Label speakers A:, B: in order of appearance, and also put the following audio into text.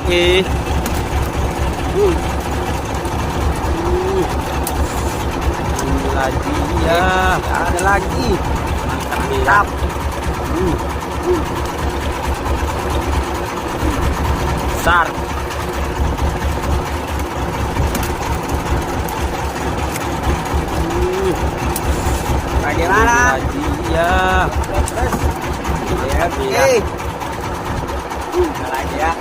A: lagi. Ini lagi ya.
B: Ada lagi.
A: Mantap. Besar.
B: Bagaimana?
A: Lagi ya.
B: Oke. Ada lagi ya.